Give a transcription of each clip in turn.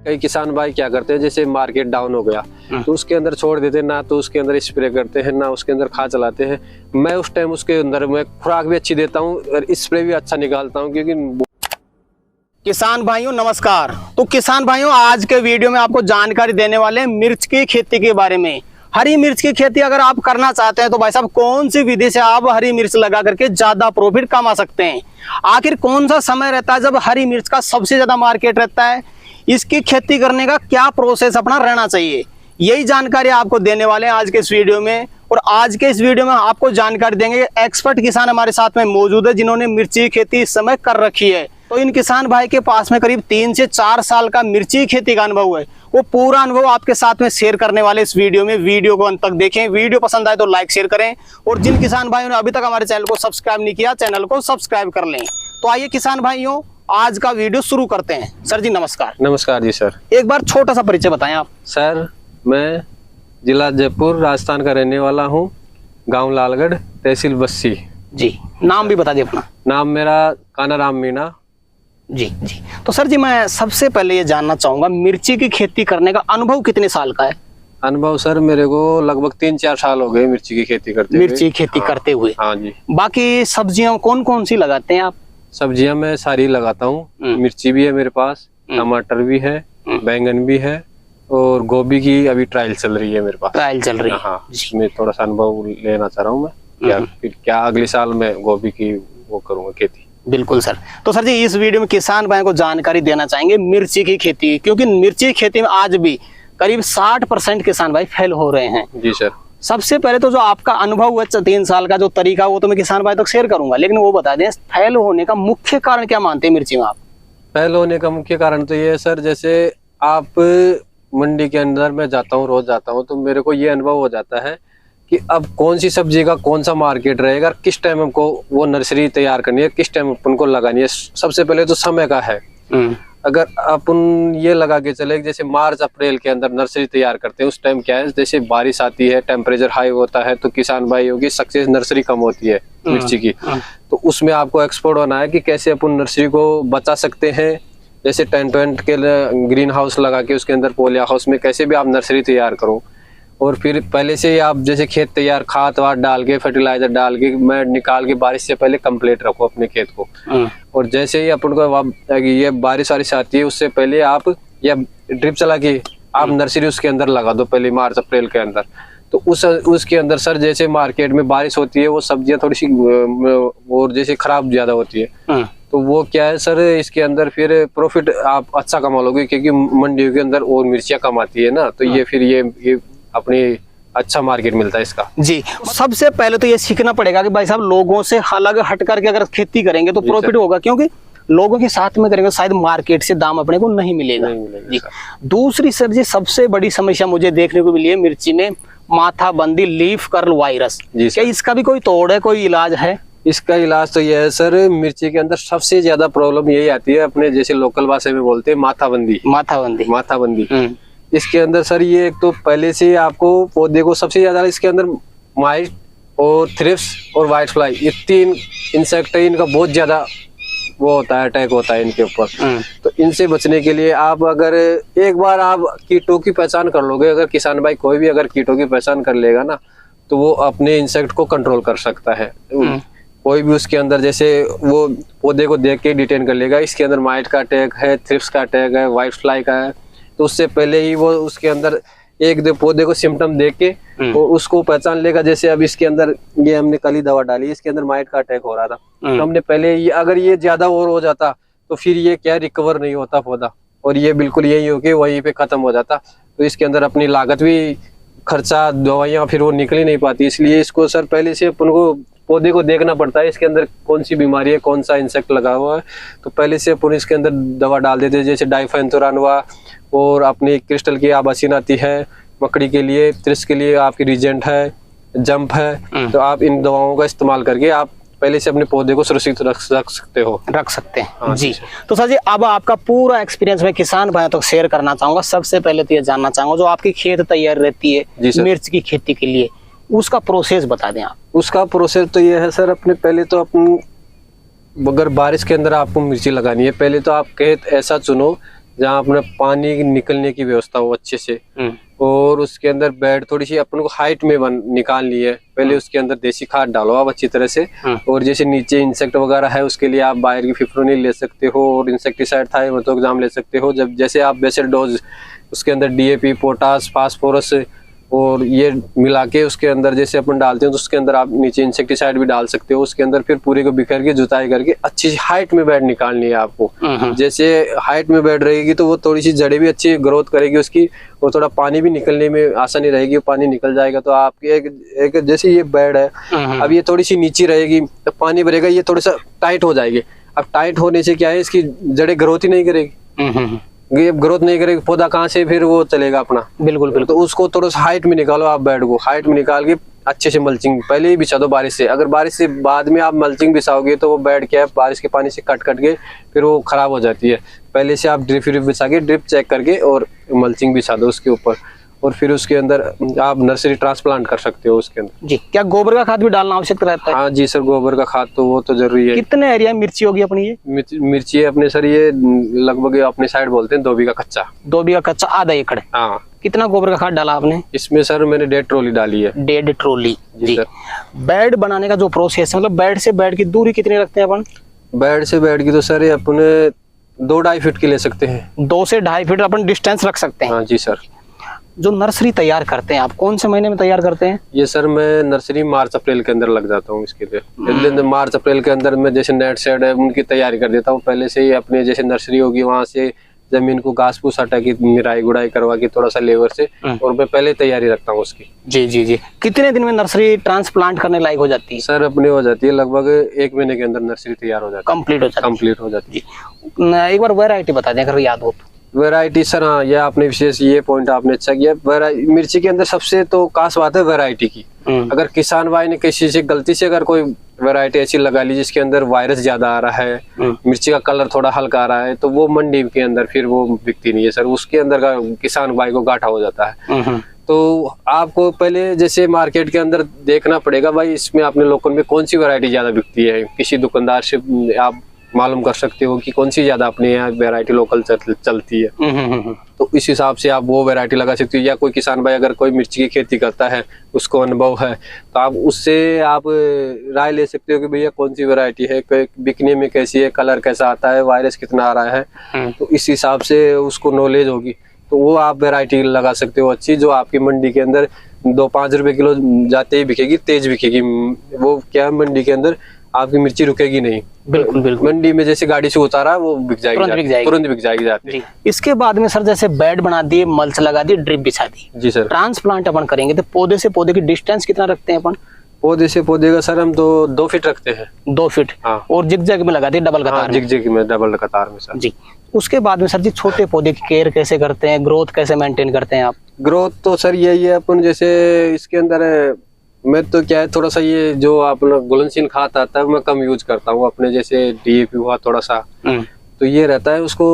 कई किसान भाई क्या करते हैं, जैसे मार्केट डाउन हो गया तो उसके अंदर छोड़ देते हैं, ना तो उसके अंदर स्प्रे करते हैं ना उसके अंदर खाद चलाते हैं। मैं उस टाइम उसके अंदर मैं खुराक भी अच्छी देता हूँ और स्प्रे भी अच्छा निकालता हूँ। क्योंकि किसान भाइयों नमस्कार। तो किसान भाइयों आज के वीडियो में आपको जानकारी देने वाले हैं मिर्च की खेती के बारे में। हरी मिर्च की खेती अगर आप करना चाहते हैं तो भाई साहब कौन सी विधि से आप हरी मिर्च लगा करके ज्यादा प्रॉफिट कमा सकते हैं। आखिर कौन सा समय रहता है जब हरी मिर्च का सबसे ज्यादा मार्केट रहता है, इसकी खेती करने का क्या प्रोसेस अपना रहना चाहिए, यही जानकारी आपको देने वाले हैं आज के इस वीडियो में। और आज के इस वीडियो में आपको जानकारी देंगे एक्सपर्ट किसान हमारे साथ में मौजूद है जिन्होंने मिर्ची की खेती इस समय कर रखी है। तो इन किसान भाई के पास में करीब 3 से 4 साल का मिर्ची खेती का अनुभव है। वो पूरा अनुभव आपके साथ में शेयर करने वाले इस वीडियो में। वीडियो को अंत तक देखें, वीडियो पसंद आए तो लाइक शेयर करें और जिन किसान भाइयों ने अभी तक हमारे चैनल को सब्सक्राइब नहीं किया चैनल को सब्सक्राइब कर लें। तो आइए किसान भाइयों आज का वीडियो शुरू करते हैं। सर जी नमस्कार। नमस्कार जी सर। एक बार छोटा सा परिचय बताएं आप। सर मैं जिला जयपुर राजस्थान का रहने वाला हूँ, गांव लालगढ़, तहसील बस्सी। जी नाम भी बता दिए अपना। नाम मेरा कानाराम मीणा। जी। तो सर जी मैं सबसे पहले ये जानना चाहूंगा मिर्ची की खेती करने का अनुभव कितने साल का है। अनुभव सर मेरे को लगभग 3-4 साल हो गए मिर्ची की खेती करते हुए। मिर्ची की खेती करते हुए। हाँ जी। बाकी सब्जियां कौन कौन सी लगाते हैं आप। सब्जियां मैं सारी लगाता हूँ। मिर्ची भी है मेरे पास, टमाटर भी है, बैंगन भी है और गोभी की अभी ट्रायल चल रही है मेरे पास। ट्रायल चल रही है। हाँ मैं थोड़ा सा अनुभव लेना चाह रहा हूँ मैं। क्या अगले साल मैं गोभी की वो करूँगा खेती। बिल्कुल सर। तो सर जी इस वीडियो में किसान भाई को जानकारी देना चाहेंगे मिर्ची की खेती, क्योंकि मिर्ची की खेती में आज भी करीब 60% किसान भाई फेल हो रहे हैं। जी सर। सबसे पहले तो जो आपका अनुभव है 3 साल का जो तरीका वो तो मैं किसान भाई तक शेयर करूंगा, लेकिन वो बता दें फेल होने का मुख्य कारण क्या मानते हैं मिर्ची में आप। फेल होने का मुख्य कारण तो ये है सर, जैसे आप मंडी के अंदर मैं जाता हूँ, रोज जाता हूँ, तो मेरे को ये अनुभव हो जाता है कि अब कौन सी सब्जी का कौन सा मार्केट रहेगा, किस टाइम हमको वो नर्सरी तैयार करनी है, किस टाइम अपन को लगानी है। सबसे पहले तो समय का है। अगर अपन ये लगा के चले जैसे मार्च अप्रैल के अंदर नर्सरी तैयार करते हैं, उस टाइम क्या है जैसे बारिश आती है, टेम्परेचर हाई होता है, तो किसान भाइयों की सक्सेस नर्सरी कम होती है मिर्ची की। तो उसमें आपको एक्सपर्ट होना है कि कैसे अपन नर्सरी को बचा सकते हैं। जैसे टेंट वेंट के ग्रीन हाउस लगा के उसके अंदर पोलिया हाउस में कैसे भी आप नर्सरी तैयार करो। और फिर पहले से ही आप जैसे खेत तैयार खाद वाद डाल के फर्टिलाइजर डाल के मैं निकाल के बारिश से पहले कंप्लीट रखो अपने खेत को। और जैसे ही अपन को ये बारिश वारिश आती है उससे पहले आप या ड्रिप चला के आप नर्सरी उसके अंदर लगा दो पहले मार्च अप्रैल के अंदर। तो उसके अंदर सर जैसे मार्केट में बारिश होती है वो सब्जियां थोड़ी सी और जैसे खराब ज्यादा होती है, तो वो क्या है सर इसके अंदर फिर प्रॉफिट आप अच्छा कमा लोगे, क्योंकि मंडियों के अंदर और मिर्चियां कम आती है ना, तो ये फिर ये अपनी अच्छा मार्केट मिलता है इसका। जी सबसे पहले तो ये सीखना पड़ेगा कि भाई साहब लोगों से अलग हट करके अगर खेती करेंगे तो प्रॉफिट होगा, क्योंकि लोगों के साथ में करेंगे शायद मार्केट से दाम अपने को नहीं मिलेगा। जी। दूसरी सर जी सबसे बड़ी समस्या मुझे देखने को मिली है मिर्ची में माथा बंदी लीफ कर्ल वायरस। क्या इसका भी कोई तोड़ है, कोई इलाज है। इसका इलाज तो यह है सर, मिर्ची के अंदर सबसे ज्यादा प्रॉब्लम यही आती है, अपने जैसे लोकल भाषा में बोलते हैं माथाबंदी। इसके अंदर सर ये एक तो पहले से आपको पौधे को सबसे ज्यादा इसके अंदर माइट और थ्रिप्स और व्हाइट फ्लाई, ये 3 इंसेक्ट है, इनका बहुत ज्यादा वो होता है, अटैक होता है इनके ऊपर। तो इनसे बचने के लिए आप अगर एक बार आप कीटों की पहचान कर लोगे, अगर किसान भाई कोई भी अगर कीटों की पहचान कर लेगा ना, तो वो अपने इंसेक्ट को कंट्रोल कर सकता है। कोई भी उसके अंदर जैसे वो पौधे को देख के डिटेन कर लेगा इसके अंदर माइट का अटैक है, थ्रिप्स का अटैक है, व्हाइट फ्लाई का है, तो उससे पहले ही वो उसके अंदर एक दो पौधे को सिम्टम देख के वो उसको पहचान लेगा। जैसे अब इसके अंदर ये हमने कल ही दवा डाली, इसके अंदर माइट का अटैक हो रहा था, तो हमने पहले ये अगर ये ज्यादा और हो जाता तो फिर ये क्या रिकवर नहीं होता पौधा, और ये बिल्कुल यही हो के वहीं पे खत्म हो जाता। तो इसके अंदर अपनी लागत भी, खर्चा, दवाइयाँ फिर वो निकल ही नहीं पाती। इसलिए इसको सर पहले से अपन को पौधे को देखना पड़ता है इसके अंदर कौन सी बीमारी है, कौन सा इंसेक्ट लगा हुआ है, तो पहले से अपन इसके अंदर दवा डाल देते हैं। जैसे डाइफेंथुरान हुआ, और अपनी क्रिस्टल की आबासीन आती है मकड़ी के लिए, त्रिस के लिए आपकी रीजेंट है, जंप है, तो आप इन दवाओं का इस्तेमाल करके आप पहले से अपने पौधे को सुरक्षित रख सकते हैं। हाँ, जी। तो सर जी अब आपका पूरा एक्सपीरियंस मैं किसान भाइयों तक शेयर करना चाहूंगा। सबसे पहले तो ये जानना चाहूंगा जो आपकी खेत तैयार रहती है मिर्च की खेती के लिए, उसका प्रोसेस बता दें आप। उसका प्रोसेस तो ये है सर, अपने पहले तो अपन अगर बारिश के अंदर आपको मिर्ची लगानी है, पहले तो आप खेत ऐसा चुनो जहाँ अपने पानी निकलने की व्यवस्था हो अच्छे से, और उसके अंदर बेड थोड़ी सी अपन को हाइट में निकालनी है। पहले उसके अंदर देसी खाद डालो आप अच्छी तरह से, और जैसे नीचे इंसेक्ट वगैरह है उसके लिए आप बाहर की फिफ्रोनिल ले सकते हो और इंसेक्टिसाइड थाइमेथोक्साम ले सकते हो। जब जैसे आप बेसल डोज उसके अंदर डीएपी, पोटास, फास्फोरस और ये मिला के उसके अंदर जैसे अपन डालते हैं तो उसके अंदर आप नीचे इंसेक्टिसाइड भी डाल सकते हो। उसके अंदर फिर पूरे को बिखर के जुताई करके अच्छी हाइट में बेड निकालनी है आपको। जैसे हाइट में बेड रहेगी तो वो थोड़ी सी जड़ें भी अच्छी ग्रोथ करेगी उसकी, और थोड़ा पानी भी निकलने में आसानी रहेगी। पानी निकल जाएगा तो आपकी एक जैसे ये बेड है, अब ये थोड़ी सी नीचे रहेगी तो पानी भरेगा, ये थोड़ा सा टाइट हो जाएगी। अब टाइट होने से क्या है, इसकी जड़ें ग्रोथ ही नहीं करेगी। ये ग्रोथ नहीं करेगी, पौधा कहाँ से फिर वो चलेगा अपना। बिल्कुल बिल्कुल। तो उसको थोड़ा सा हाइट में निकालो आप बेड को, हाइट में निकाल के अच्छे से मल्चिंग पहले ही बिछा दो बारिश से। अगर बारिश से बाद में आप मल्चिंग बिछाओगे तो वो बेड क्या है, बारिश के पानी से कट के फिर वो खराब हो जाती है। पहले से आप ड्रिप बिछा के, ड्रिप चेक करके और मल्चिंग बिछा दो उसके ऊपर, और फिर उसके अंदर आप नर्सरी ट्रांसप्लांट कर सकते हो उसके अंदर। जी, क्या गोबर का खाद भी डालना आवश्यक रहता है? हाँ जी सर, गोबर का खाद तो वो तो जरूरी है। कितने एरिया में मिर्ची होगी अपनी? ये मिर्ची अपने सर ये लगभग अपने साइड बोलते हैं 2 बीघा कच्चा। 2 बीघा कच्चा, आधा एकड़। हाँ। कितना गोबर का खाद डाला आपने इसमें? सर मैंने 1.5 ट्रॉली डाली है। 1.5 ट्रॉली। जी सर। बेड बनाने का जो प्रोसेस है, मतलब बेड से बेड की दूरी कितनी रखते हैं अपन? बेड से बेड की तो सर अपने 2-2.5 फीट की ले सकते हैं। 2 से 2.5 फीट अपन डिस्टेंस रख सकते हैं। हाँ जी सर। जो नर्सरी तैयार करते हैं आप, कौन से महीने में तैयार करते हैं? ये सर मैं नर्सरी मार्च अप्रैल के अंदर लग जाता हूँ इसके लिए। मार्च अप्रैल के अंदर मैं जैसे नेट शेड है उनकी तैयारी कर देता हूँ पहले से ही। अपने जैसे नर्सरी होगी वहाँ से जमीन को घास फूस हटा के निराई गुड़ाई करवा के थोड़ा सा लेबर से, और मैं पहले तैयारी रखता हूँ उसकी। जी जी जी। कितने दिन में नर्सरी ट्रांसप्लांट करने लायक हो जाती है? सर अपने हो जाती है लगभग 1 महीने के अंदर नर्सरी तैयार हो जाती है, कंप्लीट हो जाती है। एक बार वैरायटी बता दें अगर याद हो तो। वैरायटी सर, हाँ ये आपने विशेष ये पॉइंट आपने अच्छा किया। मिर्ची के अंदर सबसे तो खास बात है वैरायटी की। अगर किसान भाई ने किसी से गलती से अगर कोई वैरायटी ऐसी लगा ली जिसके अंदर वायरस ज्यादा आ रहा है, मिर्ची का कलर थोड़ा हल्का आ रहा है, तो वो मंडी के अंदर फिर वो बिकती नहीं है सर। उसके अंदर का किसान भाई को घाटा हो जाता है। तो आपको पहले जैसे मार्केट के अंदर देखना पड़ेगा भाई इसमें अपने लोकल में कौन सी वैरायटी ज्यादा बिकती है। किसी दुकानदार से आप मालूम कर सकते हो कि कौन सी ज्यादा अपने यहाँ वैरायटी लोकल चलती है। तो इस हिसाब से आप वो वैरायटी लगा सकते हो। या कोई किसान भाई अगर कोई मिर्ची की खेती करता है, उसको अनुभव है, तो आप उससे आप राय ले सकते हो कि भैया कौन सी वैरायटी है, बिकने में कैसी है, कलर कैसा आता है, वायरस कितना आ रहा है। तो इस हिसाब से उसको नॉलेज होगी तो वो आप वैरायटी लगा सकते हो अच्छी, जो आपकी मंडी के अंदर 2-5 रुपए किलो जाते ही बिकेगी, तेज बिकेगी। वो क्या मंडी के अंदर आपकी मिर्ची रुकेगी नहीं। बिल्कुल बिल्कुल। मंडी में जैसे गाड़ी से उतारा वो बिक जाएगी, तुरंत बिक जाएगी जाती। इसके बाद में सर जैसे बेड बना दिए, मल्च लगा दी, ड्रिप बिछा दी, जी सर, ट्रांसप्लांट अपन करेंगे तो पौधे से पौधे की डिस्टेंस कितना रखते हैं अपन? पौधे से पौधे का सर हम तो 2 फीट रखते हैं। 2 फीट। हाँ। और जिग-जैग में लगा दी, डबल कतार। हाँ, जिग-जैग में, डबल कतार में सर। जी। उसके बाद में सर जी छोटे पौधे की केयर कैसे करते हैं, ग्रोथ कैसे मेंटेन करते हैं आप? ग्रोथ तो सर यही है अपन जैसे इसके अंदर मैं तो क्या है थोड़ा सा ये जो अपना घुलनशील खाद आता है मैं कम यूज करता हूँ। अपने जैसे डीएपी हुआ थोड़ा सा, तो ये रहता है उसको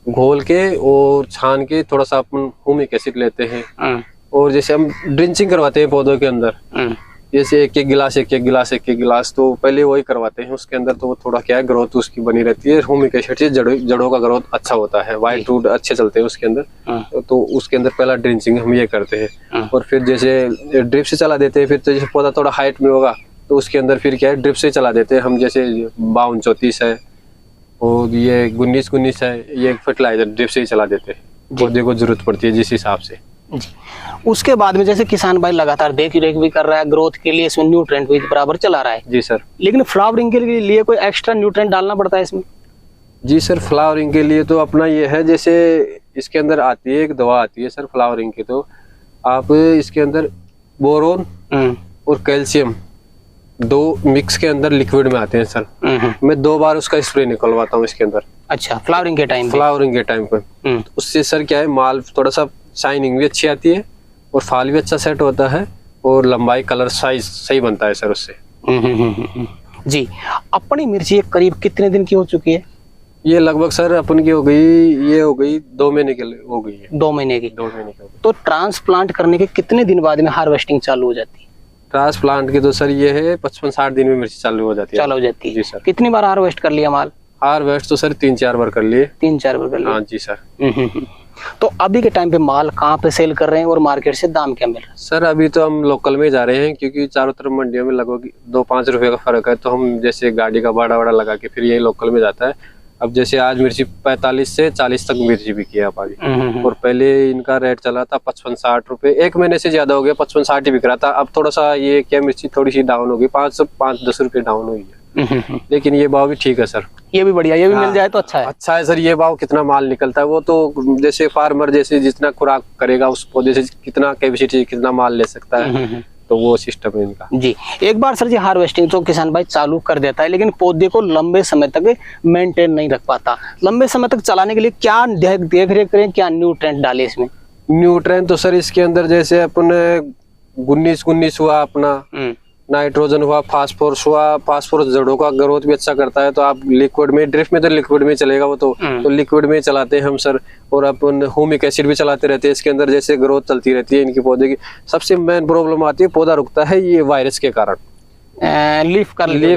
घोल के और छान के थोड़ा सा अपन ह्यूमिक एसिड लेते हैं, और जैसे हम ड्रिंचिंग करवाते हैं पौधों के अंदर, जैसे एक एक गिलास तो पहले वही करवाते हैं उसके अंदर। तो वो थोड़ा क्या है ग्रोथ उसकी बनी रहती है। ह्यूमिक एसिड से जड़ों का ग्रोथ अच्छा होता है, वाइट रूट अच्छे चलते हैं उसके अंदर। तो उसके अंदर पहला ड्रिंचिंग हम ये करते हैं, और फिर जैसे ड्रिप से चला देते हैं। फिर तो जैसे पौधा थोड़ा हाइट में होगा तो उसके अंदर फिर क्या है ड्रिप से चला देते हैं हम। जैसे 52-34 है और ये 19-19 है, ये फर्टिलाइजर ड्रिप से ही चला देते हैं। पौधे को जरूरत पड़ती है जिस हिसाब से। जी। उसके बाद में जैसे किसान भाई लगातार देख रेख भी कर रहा है, ग्रोथ के लिए इसमें न्यूट्रेंट भी बराबर चला रहा है। जी सर। लेकिन फ्लावरिंग के लिए कोई एक्स्ट्रा न्यूट्रेंट डालना पड़ता है इसमें? जी सर, फ्लावरिंग के लिए तो अपना ये है जैसे इसके अंदर आती है एक दवा आती है सर फ्लावरिंग की, तो आप इसके अंदर बोरोन और कैल्शियम 2 मिक्स के अंदर लिक्विड में आते हैं सर। मैं 2 बार उसका स्प्रे निकलवाता हूँ इसके अंदर। अच्छा, फ्लावरिंग के टाइम पे उससे सर क्या है माल थोड़ा सा शाइनिंग भी अच्छी आती है और फाल भी अच्छा सेट होता है और लंबाई कलर साइज सही बनता है सर उससे। जी। अपनी मिर्ची करीब कितने दिन की हो चुकी है? ये लगभग सर अपन की हो गई 2 महीने के लिए हो गई है। 2 महीने की। 2 महीने की। तो ट्रांसप्लांट करने के कितने दिन बाद में हार्वेस्टिंग चालू हो जाती है? ट्रांसप्लांट की तो सर ये है 55-60 दिन में मिर्ची चालू हो जाती है। चालू हो जाती है। जी सर। कितनी बार हार्वेस्ट कर लिया माल? हार्वेस्ट तो सर 3-4 बार कर लिए। 3-4 बार कर लिए। हाँ जी सर। तो अभी के टाइम पे माल कहाँ पे सेल कर रहे हैं और मार्केट से दाम क्या मिल रहा है? सर अभी तो हम लोकल में जा रहे हैं, क्योंकि चारों तरफ मंडियों में लगभग 2-5 रुपए का फर्क है, तो हम जैसे गाड़ी का भाड़ा वाड़ा लगा के फिर यही लोकल में जाता है। अब जैसे आज मिर्ची 45 से 40 तक मिर्ची बिकी है आप आगे, और पहले इनका रेट चला था 55-60 रुपए। 1 महीने से ज्यादा हो गया, 55-60 ही बिक रहा था। अब थोड़ा सा ये क्या मिर्ची थोड़ी सी डाउन हो गई, 5-10 रुपए डाउन हुई है, लेकिन ये भाव भी ठीक है सर। ये भी बढ़िया, ये भी मिल जाए तो अच्छा है। अच्छा है सर। ये भाव कितना माल निकलता है, वो तो जैसे फार्मर जैसे जितना खुराक करेगा उस पौधे से कितना कैपेसिटी कितना माल ले सकता है, तो वो सिस्टम है इनका जी। एक बार सर जी हार्वेस्टिंग तो किसान भाई चालू कर देता है, लेकिन पौधे को लंबे समय तक मेंटेन नहीं रख पाता। लंबे समय तक चलाने के लिए क्या देख रेख करें, क्या न्यूट्रेंट डाले इसमें? न्यूट्रेंट तो सर इसके अंदर जैसे अपन 19-19 हुआ, अपना नाइट्रोजन हुआ, फास्फोरस हुआ। फास्फोरस जड़ों का ग्रोथ भी अच्छा करता है, तो आप लिक्विड में, ड्रिफ्ट में तो लिक्विड में चलेगा वो तो लिक्विड में चलाते हैं हम सर। और अपन ह्यूमिक एसिड भी चलाते रहते हैं इसके अंदर, जैसे ग्रोथ चलती रहती है इनकी पौधे की। सबसे मेन प्रॉब्लम आती है पौधा रुकता है ये वायरस के कारण। लीफ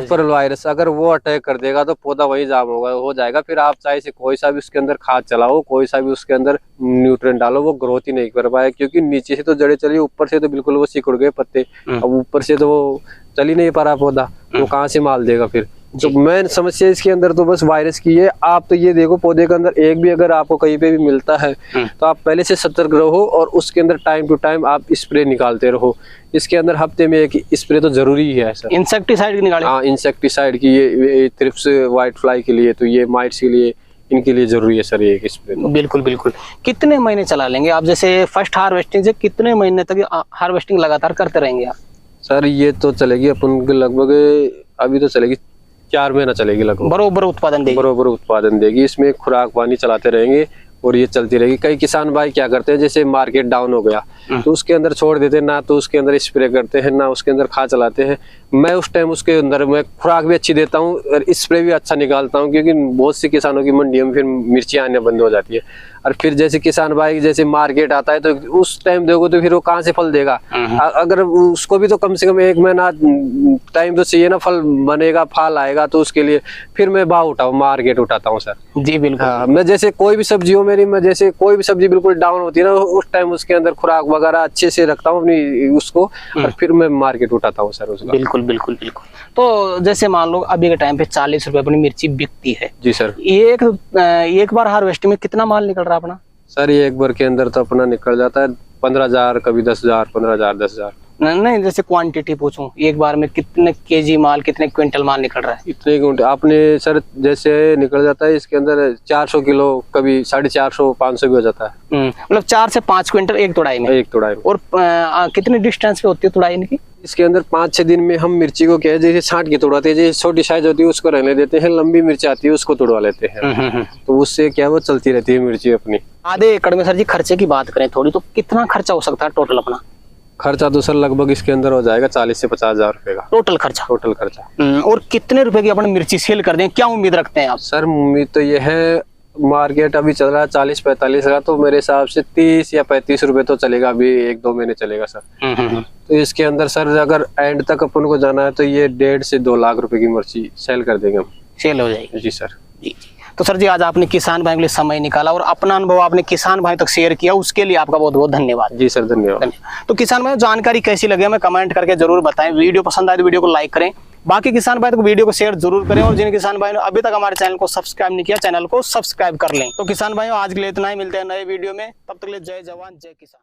पर वायरस अगर वो अटैक कर देगा तो पौधा वही जाम हो जाएगा। फिर आप चाहे से कोई सा भी उसके अंदर खाद चलाओ, कोई सा भी उसके अंदर न्यूट्रिएंट डालो, वो ग्रोथ ही नहीं कर पाए, क्योंकि नीचे से तो जड़ें चली, ऊपर से तो बिल्कुल वो सिकुड़ गए पत्ते। अब ऊपर से तो वो चल ही नहीं पा रहा पौधा, वो कहाँ से माल देगा फिर? जो मेन समस्या इसके अंदर तो बस वायरस की है। आप तो ये देखो पौधे के अंदर एक भी अगर आपको कहीं पे भी मिलता है तो आप पहले से सतर्क रहो, और उसके अंदर टाइम टू टाइम आप स्प्रे निकालते रहो। इसके अंदर हफ्ते में एक स्प्रे तो जरूरी है सर। इंसेक्टिसाइड की निकालें? हाँ, इंसेक्टिसाइड की, ये थ्रिप्स व्हाइट फ्लाई के लिए, तो ये माइट्स के लिए, इनके लिए जरूरी है सर ये एक स्प्रे। बिल्कुल बिल्कुल। कितने महीने चला लेंगे आप? जैसे फर्स्ट हार्वेस्टिंग से कितने महीने तक हार्वेस्टिंग लगातार करते रहेंगे आप? सर ये तो चलेगी अपन लगभग, अभी तो चलेगी 4 महीना चलेगी लगभग। बरोबर उत्पादन देगी? बरोबर उत्पादन देगी। इसमें खुराक पानी चलाते रहेंगे और ये चलती रहेगी। कई किसान भाई क्या करते हैं, जैसे मार्केट डाउन हो गया तो उसके अंदर छोड़ देते हैं, ना तो उसके अंदर स्प्रे करते हैं ना उसके अंदर खाद चलाते हैं। मैं उस टाइम उसके अंदर मैं खुराक भी अच्छी देता हूँ और स्प्रे भी अच्छा निकालता हूँ, क्योंकि बहुत सी किसानों की मंडियों में फिर मिर्ची आने बंद हो जाती है। और फिर जैसे किसान भाई जैसे मार्केट आता है तो उस टाइम देखो तो फिर वो कहाँ से फल देगा? अगर उसको भी तो कम से कम 1 महीना टाइम तो चाहिए ना, फल बनेगा, फल आएगा, तो उसके लिए फिर मैं भाव मार्केट उठाता हूँ सर जी। बिल्कुल। हाँ, मैं जैसे कोई भी सब्जी हो मेरी, मैं जैसे कोई भी सब्जी बिल्कुल डाउन होती है ना, उस टाइम उसके अंदर खुराक वगैरह अच्छे से रखता हूँ अपनी उसको, और फिर मैं मार्केट उठाता हूँ सर उसका। बिल्कुल बिल्कुल बिल्कुल। तो जैसे मान लो अभी के टाइम पे 40 रुपए अपनी मिर्ची बिकती है जी सर। एक बार हार्वेस्टिंग में कितना माल निकल रहा है अपना? सर ये एक बार के अंदर तो अपना निकल जाता है 15,000, कभी 10,000, 15,000, 10,000। नहीं, जैसे क्वांटिटी पूछूं, एक बार में कितने केजी माल, कितने क्विंटल माल निकल रहा है? इतने क्विंटल आपने सर जैसे निकल जाता है इसके अंदर 400 किलो, कभी 450, 500 भी हो जाता है। मतलब 4 से 5 क्विंटल एक तुड़ाई में? एक तुड़ाई में। और कितने डिस्टेंस पे होती है तुड़ाई इनकी? इसके अंदर 5-6 दिन में हम मिर्ची को क्या है, जैसे छांट के तोड़ाते हैं, जैसे छोटी साइज होती है उसको रहने देते हैं, लंबी मिर्च आती है उसको तोड़वा लेते हैं, तो उससे क्या वो चलती रहती है मिर्ची अपनी। आधे एकड़ में सर जी खर्चे की बात करें थोड़ी, तो कितना खर्चा हो सकता है टोटल अपना? खर्चा तो सर लगभग इसके अंदर हो जाएगा 40 से 50,000 रुपए का टोटल खर्चा। और कितने रुपए की अपनी मिर्ची सेल कर दें, क्या उम्मीद रखते हैं आप? सर उम्मीद तो ये है, मार्केट अभी चल रहा है 40-45 का, तो मेरे हिसाब से 30 या 35 रुपए तो चलेगा, अभी 1-2 महीने चलेगा सर। तो इसके अंदर सर अगर एंड तक अपन को जाना है तो ये 1.5 से 2 लाख रुपए की मिर्ची सेल कर देंगे हम। सेल हो जाएगी जी सर। जी। तो सर जी आज आपने किसान भाई के लिए समय निकाला और अपना अनुभव आपने किसान भाई तक शेयर किया, उसके लिए आपका बहुत बहुत धन्यवाद। जी सर, धन्यवाद। तो किसान भाई जानकारी कैसी लगी हमें कमेंट करके जरूर बताएं। वीडियो पसंद आए तो वीडियो को लाइक करें, बाकी किसान भाई तक वीडियो को शेयर जरूर करें, और जिन किसान भाई ने अभी तक हमारे चैनल को सब्सक्राइब नहीं किया चैनल को सब्सक्राइब कर लें। तो किसान भाइयों आज के लिए इतना ही, मिलते हैं नए वीडियो में, तब तक के लिए जय जवान जय किसान।